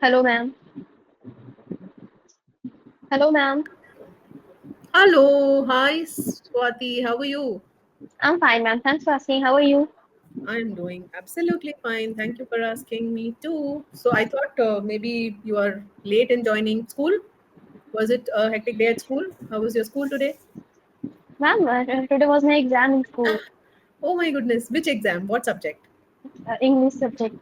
Hello, ma'am. Hello, ma'am. Hello, hi Swati, how are you? I'm fine, ma'am. Thanks for asking. How are you? I'm doing absolutely fine. Thank you for asking me too. So I thought maybe you are late in joining school. Was it a hectic day at school? How was your school today? Ma'am, today was my exam in school, Oh my goodness, which exam? What subject? English subject.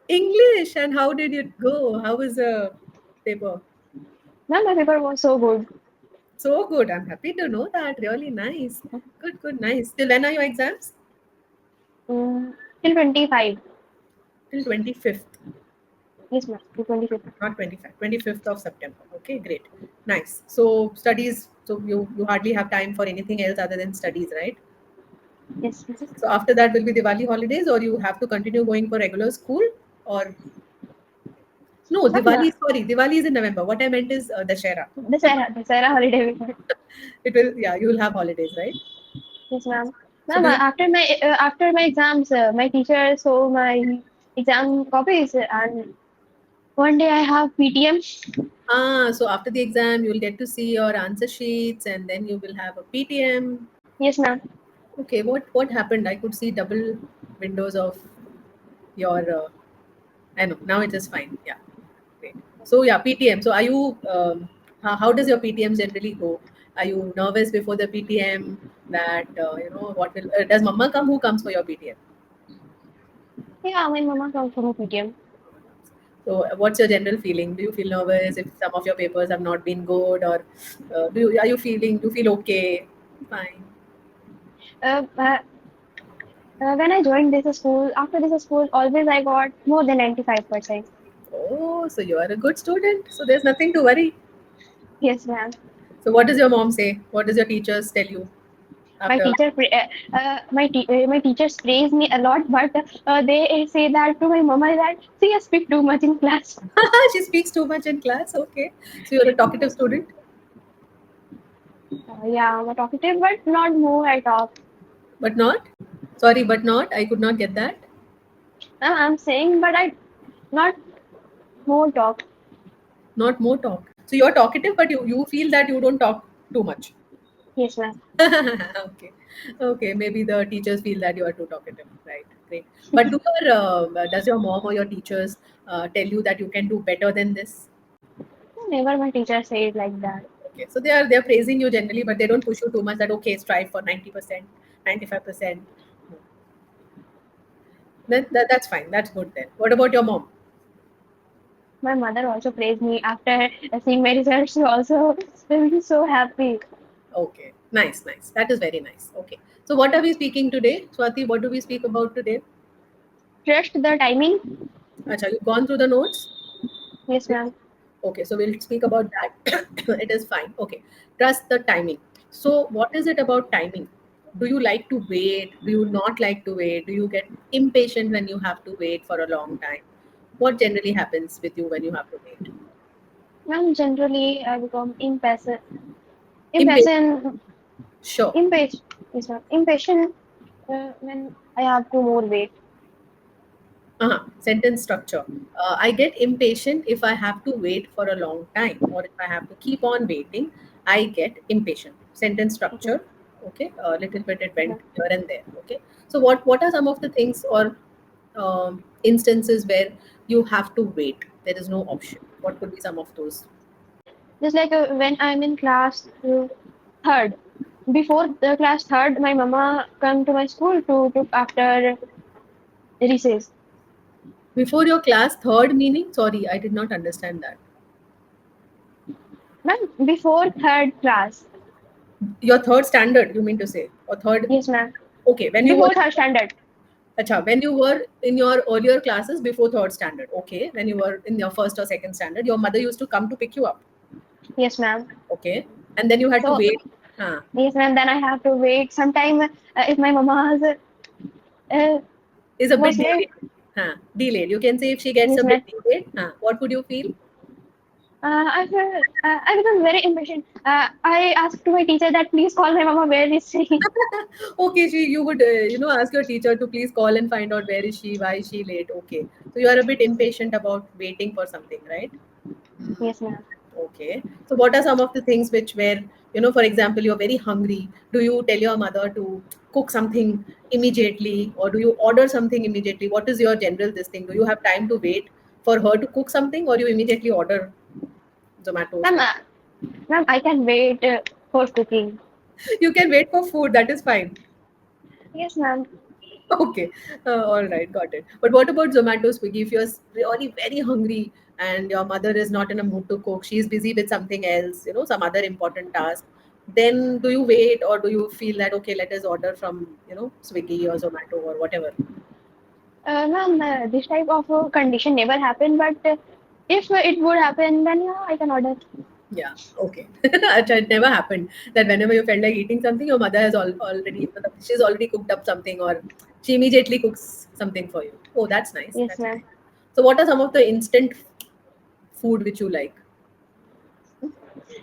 English. And how did it go? How was the paper? Ma'am, my paper was so good. So good. I'm happy to know that. Really nice. Good, good, nice. Till when are your exams? Mm, till 25. Till 25th. Yes, ma'am. Till 25th. Not 25th, 25th of September. Okay, great. Nice. So studies, so you hardly have time for anything else other than studies, right? Yes. So after that will be Diwali holidays, or you have to continue going for regular school, or no, Ma'am, Diwali, sorry, Diwali is in November. What I meant is Dashera. the Sarah holiday weekend. It will, yeah, you will have holidays, right? Yes, ma'am. So Ma'am, do you, after my exams, my teacher saw my exam copies, and one day I have PTM. so after the exam, you will get to see your answer sheets and then you will have a PTM. Yes, ma'am. Okay, what happened? I could see double windows of your I know now it is fine. Yeah, great. So yeah, PTM. So are you? How does your PTM generally go? Are you nervous before the PTM? That what will does Mama come? Who comes for your PTM? Yeah, my mama comes from PTM. So what's your general feeling? Do you feel nervous if some of your papers have not been good, or are you feeling? Do you feel okay? Fine. Uh, uh, when I joined this school, after this school, always I got more than 95%. Oh, so you are a good student. So there's nothing to worry. Yes, ma'am. So what does your mom say? What does your teachers tell you My after? teacher, my teachers praise me a lot, but they say that to my mama that she speak too much in class. She speaks too much in class. Okay. So you're a talkative student, Yeah, I'm a talkative, but not more I talk. but not. Sorry, but not. I could not get that. I'm saying, but I not more talk. Not more talk. So you're talkative, but you feel that you don't talk too much. Yes, ma'am. Okay. Okay. Maybe the teachers feel that you are too talkative. Right. Great. But does your mom or your teachers tell you that you can do better than this? Never my teacher said like that. Okay. So they are praising you generally, but they don't push you too much. That okay, strive for 90%, 95%. Then that's fine. That's good then. What about your mom? My mother also praised me after seeing my results. She also will be so happy. Okay, nice, nice. That is very nice. Okay, so what are we speaking today, Swati? What do we speak about today? Trust the timing. Acha, you've gone through the notes. Yes, ma'am. Okay, so we'll speak about that. It is fine. Okay, trust the timing. So, what is it about timing? Do you like to wait? Do you not like to wait? Do you get impatient when you have to wait for a long time? What generally happens with you when you have to wait? Ma'am, generally I become Impatient. impatient, Sure. impatient, yes, ma'am. Impatient when I have to more wait. Sentence structure. I get impatient if I have to wait for a long time, or if I have to keep on waiting, I get impatient. Sentence Okay. structure. Okay, a little bit it Yeah. went here and there. Okay, so what are some of the things or instances where you have to wait? There is no option. What could be some of those? Just like when I'm in class third. Before the class third, my mama come to my school to after recess. Before your class third meaning? Sorry, I did not understand that. Ma'am, before third class. Your third standard, you mean to say, or third? Yes, ma'am. Okay, when you were Before third standard. Acha, when you were in your earlier classes before third standard, okay, when you were in your first or second standard, your mother used to come to pick you up, Yes, ma'am. okay, and then you had to So wait. Huh. yes, ma'am. Then I have to wait. Sometime if my mama uh, Is a was bit late. delayed. Huh. Delayed. You can say if she gets Yes, a bit ma'am. delayed, huh, what would you feel? I become very impatient. I asked to my teacher that please call my mama. Where is she? Okay, you would ask your teacher to please call and find out where is she, why is she late. Okay, so you are a bit impatient about waiting for something, right? Mm, Yes, ma'am. okay. So what are some of the things which where, for example, you're very hungry. Do you tell your mother to cook something immediately, or do you order something immediately? What is your general this thing? Do you have time to wait for her to cook something, or you immediately order Zomato, Ma'am, Swiggy? ma'am, I can wait for cooking. You can wait for food. That is fine. Yes, ma'am. Okay, all right, got it. But what about Zomato, Swiggy? If you're really very hungry and your mother is not in a mood to cook, she's busy with something else, some other important task, then do you wait, or do you feel that, okay, let us order from, Swiggy or Zomato or whatever? Ma'am, this type of condition never happened, but if it would happen, then yeah, I can order. Yeah, okay. It never happened that whenever you felt like eating something, your mother has she's already cooked up something, or she immediately cooks something for you. Oh, that's nice. Yes, That's ma'am. nice. So, what are some of the instant food which you like,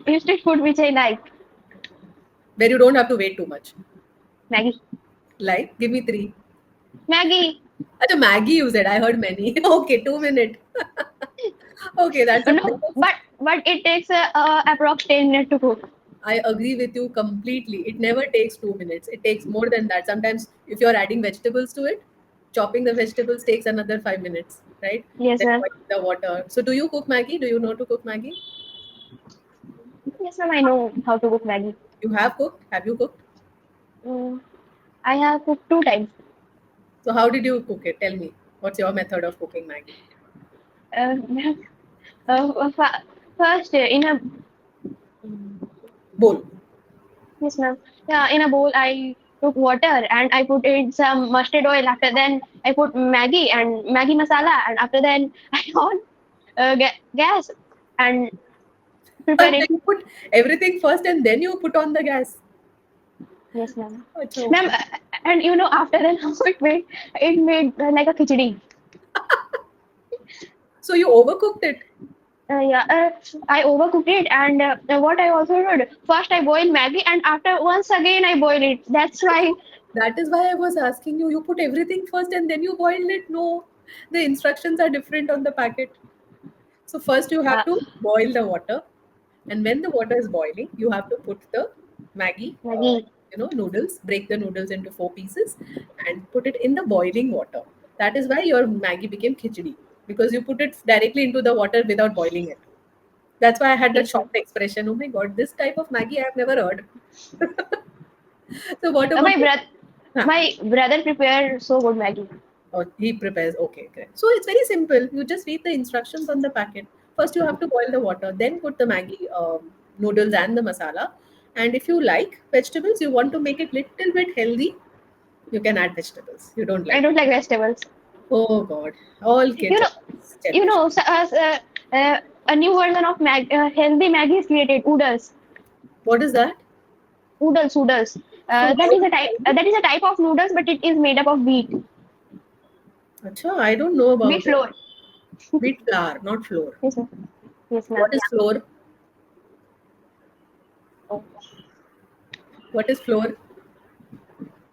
Instant food which I like. where you don't have to wait too much? Maggie. Like, give me three. Maggie. Acha, Maggie you said. I heard many. Okay, 2 minute. Okay, that's a No, but it takes approx 10 minutes to cook. I agree with you completely. It never takes 2 minutes. It takes more than that. Sometimes, if you're adding vegetables to it, chopping the vegetables takes another 5 minutes, right? Yes, Then ma'am. boiling the water. So, do you cook Maggie? Do you know to cook Maggie? Yes, ma'am. I know how to cook Maggie. You have cooked? Have you cooked? Mm, I have cooked 2 times. So, how did you cook it? Tell me. What's your method of cooking Maggie? Ma'am, first, in a Bowl. yes, ma'am. Yeah, in a bowl, I took water and I put in some mustard oil. After then, I put Maggie and Maggie masala, and after then, I on gas and prepare So it. you put everything first and then you put on the gas. Yes, ma'am. Acha, Ma'am, okay. and after then, how it made like a khichdi. So you overcooked it. Yeah, I overcooked it, and what I also did, first I boil Maggie, and after once again I boil it. That's why, That is why I was asking you. You put everything first and then you boil it. No, the instructions are different on the packet. So first you have uh, to boil the water, and when the water is boiling, you have to put the Maggie, Maggie. noodles. Break the noodles into four pieces, and put it in the boiling water. That is why your Maggie became khichdi, because you put it directly into the water without boiling it. That's why I had that Yes, ma'am. shocked expression. Oh my god, this type of Maggie I have never heard. So what Uh, about my you? brother, Huh. my brother prepared so good Maggie. Or he prepares. Okay, correct. So it's very simple. You just read the instructions on the packet. First, you have to boil the water, then put the Maggie noodles and the masala. And if you like vegetables, you want to make it little bit healthy, you can add vegetables. You don't I like. don't like vegetables. Oh God, all You kids know, of this you generation. know, a new version of healthy Maggie is created. Oodles, What is that? oodles. So how That is is a it type. healthy? That is a type of noodles, but it is made up of Acha, I don't know wheat about it. flour. Wheat flour, not flour. Yes, ma'am. Yes, ma'am. What is flour? Oh, What is flour?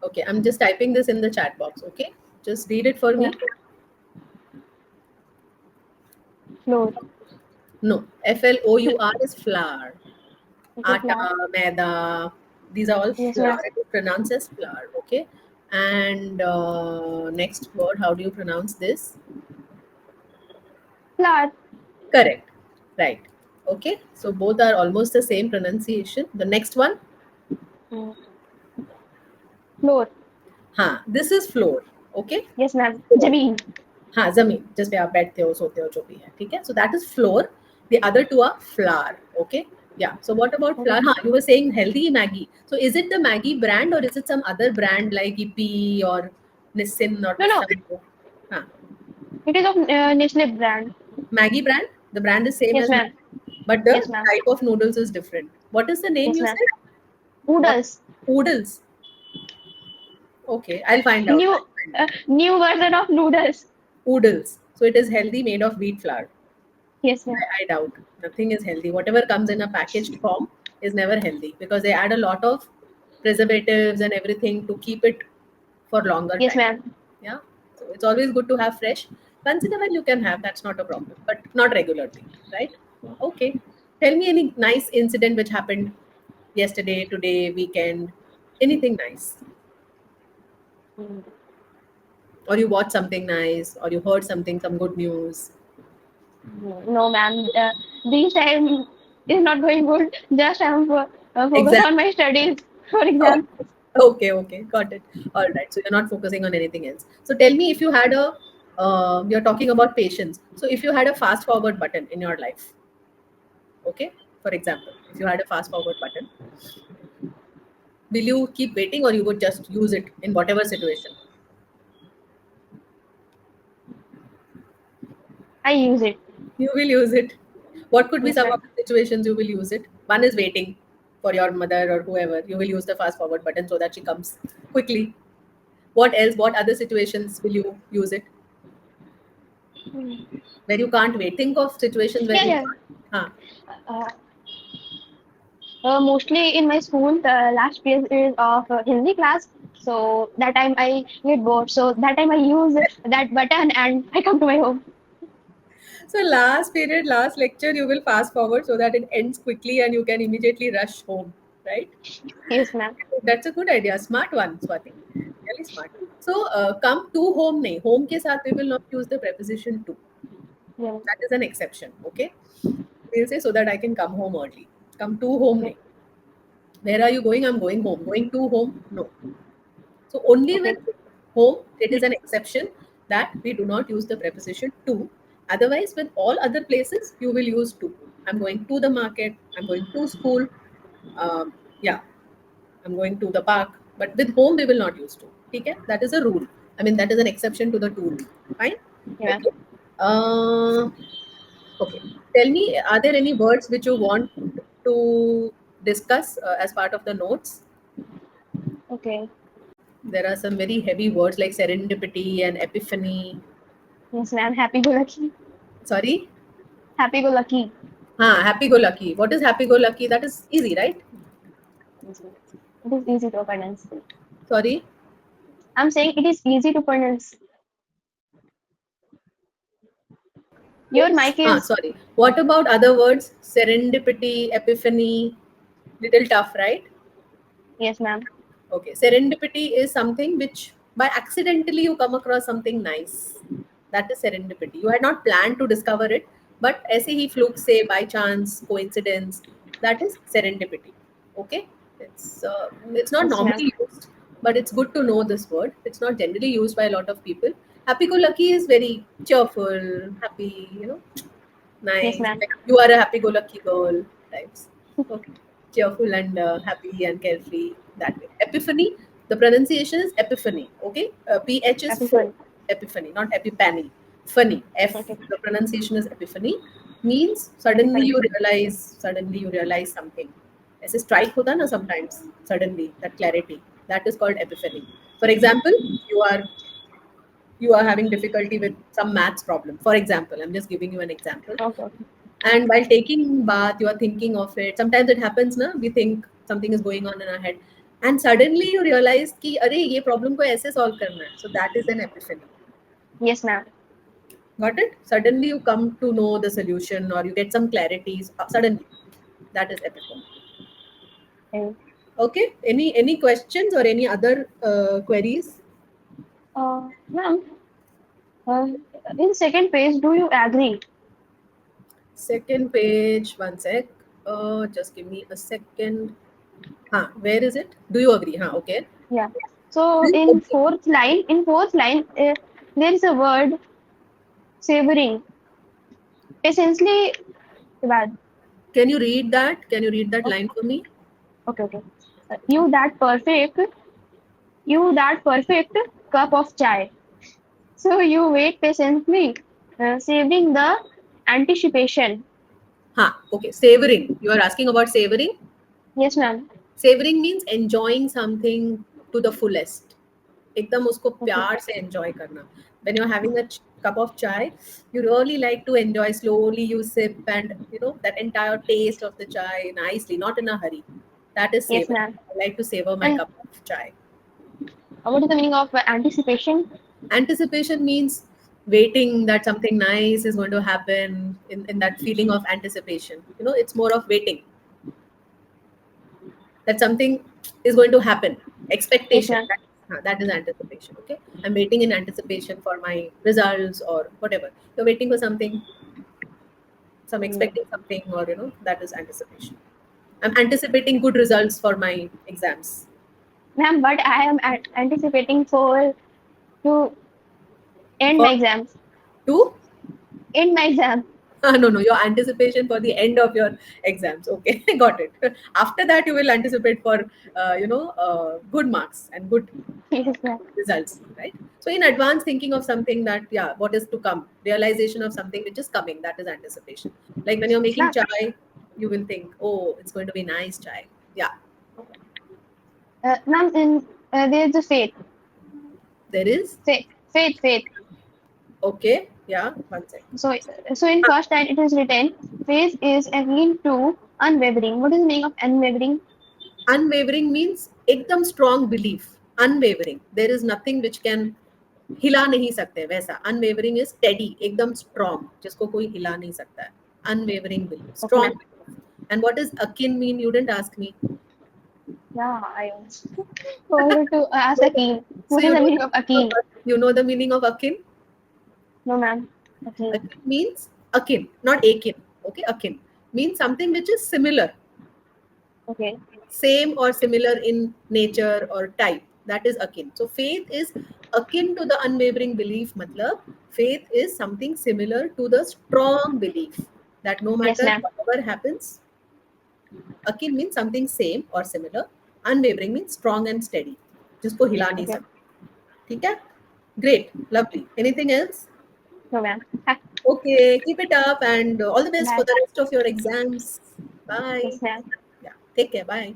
Okay, I'm just typing this in the chat box. Okay, just read it for yeah, me. flour. No, FLOUR is flour. Okay, Atta, flour. maida, these are all Yes, ma'am. flour. It is pronounced as flour. Okay, and next word, how do you pronounce this? Flour. Correct. Right. Okay, so both are almost the same pronunciation. The next one, Mm, flour. this is flour. Okay. Yes, ma'am. Jameen. हाँ जमीन जिस पे आप बैठते हो सोते हो जो भी है ठीक है so that is floor the other two are flour okay yeah so what about Okay. flour हाँ you were saying healthy Maggie so is it the Maggie brand or is it some other brand like Yippee or Nissin or No, no. some हाँ It is of Nestle brand. Maggie brand the brand is same Yes, as ma'am. Maggie but the Yes, ma'am. type of noodles is different what is the name Yes, you ma'am. said what Oodles. oodles okay I'll find out New I'll find out new version of noodles. oodles so it is healthy made of wheat flour Yes, ma'am. I doubt. Nothing is healthy. Whatever comes in a packaged form is never healthy because they add a lot of preservatives and everything to keep it for longer Yes, time. ma'am. Yeah. So it's always good to have fresh. Once in a while you can have, that's not a problem, but not regularly, right? Okay. Tell me any nice incident which happened yesterday, today, weekend, anything nice. Mm. Or you watched something nice, or you heard something, some good news. No, ma'am. This time is not going good. Just I'm focus Exam. on my studies for Oh, exam. okay, okay, got it. All right. So you're not focusing on anything else. So tell me if you had a, you're talking about patience. So if you had a fast forward button in your life, okay, for example, if you had a fast forward button, will you keep waiting or you would just use it in whatever situation? I use it. You will use it. What could be Yes, some of ma'am. the situations you will use it? One is waiting for your mother or whoever. You will use the fast forward button so that she comes quickly. What else? What other situations will you use it? Mm. Where you can't wait. Think of situations where Yeah, you yeah. can't. Huh. Uh, Mostly in my school, the last period is of Hindi class. So that time I get bored. So that time I use that button and I come to my home. So last period, last lecture, you will fast forward so that it ends quickly and you can immediately rush home, right? Yes, ma'am. That's a good idea. Smart one, Swati. Really smart. So come to home nahi. Home ke saath we will not use the preposition to. Yeah. That is an exception. Okay. We'll say so that I can come home early. Come to home Okay. nahi. Where are you going? I'm going home. Going to home? No. So only Okay. with home, it is an exception that we do not use the preposition to. Otherwise, with all other places, you will use to. I'm going to the market. I'm going to school. Yeah, I'm going to the park. But with home, we will not use to. Okay, that is a rule. I mean, that is an exception to the to rule. Fine. Yeah. Okay. Uh, okay. Tell me, are there any words which you want to discuss as part of the notes? Okay. There are some very heavy words like serendipity and epiphany. Yes, ma'am. Happy go lucky. Sorry? Happy go lucky. Happy go lucky. What is happy go lucky? That is easy, right? Yes, ma'am. It is easy to pronounce. Sorry? I'm saying it is easy to pronounce. Your mic is, Sorry. What about other words? Serendipity, epiphany, little tough, right? yes, ma'am. Okay. Serendipity is something which by accidentally you come across something nice. That is serendipity. You had not planned to discover it, but ऐसे ही fluke say by chance, coincidence, that is serendipity. Okay? It's not Yes, ma'am. normally used, but it's good to know this word. It's not generally used by a lot of people. Happy go lucky is very cheerful, happy, Yes, nice. ma'am. Like you are a happy-go-lucky girl types. Okay. Cheerful and happy and carefree that way. Epiphany, the pronunciation is epiphany. Okay. PH is Happy full. fun. Epiphany, not epiphany. Funny. F, Okay. the pronunciation is epiphany. Means Happy suddenly fun. you realize something. ऐसे strike होता ना sometimes, suddenly, that clarity. That is called epiphany. For example, you are you are having difficulty with some maths problem. For example, I'm just giving you an example, Okay. Okay. and while taking bath you are thinking of it. Sometimes it happens na, we think something is going on in our head and suddenly you realize कि अरे ये problem को ऐसे solve करना है. So that is an epiphany. Yes, ma'am. Got it? Suddenly you come to know the solution or you get some clarities suddenly. That is epiphany. Okay. Okay, any questions or any other queries? Ma'am, uh, in second page, do you agree? Second page, one sec. Just give me a second. Where is it? Do you agree? Okay. Yeah. So Do you in agree? fourth line, there is a word savoring. Essentially, bad. Can you read that? Can you read that line for me? Okay, okay. You that perfect, you that perfect cup of chai. So you wait patiently, savoring the anticipation. Okay. Savoring. You are asking about savoring? Yes, ma'am. Savoring means enjoying something to the fullest. एकदम उसको Okay. प्यार से enjoy करना. When you're having a cup of chai, you really like to enjoy slowly. You sip, and that entire taste of the chai nicely, not in a hurry. That is Yes, savoring. ma'am. I like to savor my And cup of chai. what is the meaning of anticipation? Anticipation means waiting that something nice is going to happen, in that feeling of anticipation. It's more of waiting that something is going to happen. Yes, Expectation. ma'am. That is anticipation. Okay. I'm waiting in anticipation for my results or whatever. You're waiting for something, some Mm. expecting something, or that is anticipation. I'm anticipating good results for my exams. Ma'am, but I am anticipating for to end For my exams. two. End my exam. No, your anticipation for the end of your exams. Okay, got it. After that, you will anticipate for good marks and good Yes, ma'am. results, right? So in advance, thinking of something that, yeah, what is to come, realization of something which is coming, that is anticipation. Like when you're making Ma'am, chai, you will think, oh, it's going to be nice chai. Yeah, ma'am, in there is a faith. there is. Faith. Okay, yeah, one second. So, in first line it is written, faith is akin to unwavering. What is the meaning of unwavering? Unwavering means एकदम strong belief. Unwavering, there is nothing which can हिला नहीं सकते वैसा. Unwavering is steady, एकदम strong, जिसको कोई हिला नहीं सकता है. Unwavering belief, Okay, strong ma'am. belief. And what does akin mean? You didn't ask me. Yeah, I wanted to ask Akin. So What is you the know meaning of Akin? the meaning of akin. No, ma'am. Akin. Akin means akin, not akin. Okay, akin means something which is similar, Okay. same or similar in nature or type. That is akin. So faith is akin to the unwavering belief. Matlab, faith is something similar to the strong belief that no Yes, matter ma'am. whatever happens, akin means something same or similar. Unwavering means strong and steady. जिसको हिला नहीं Okay. सकते. ठीक है? Great, lovely. Anything else? No, ma'am. Ha, Okay, keep it up, and all the best for bye. the rest of your exams. Bye. Yes, ma'am. Yeah, take care. Bye.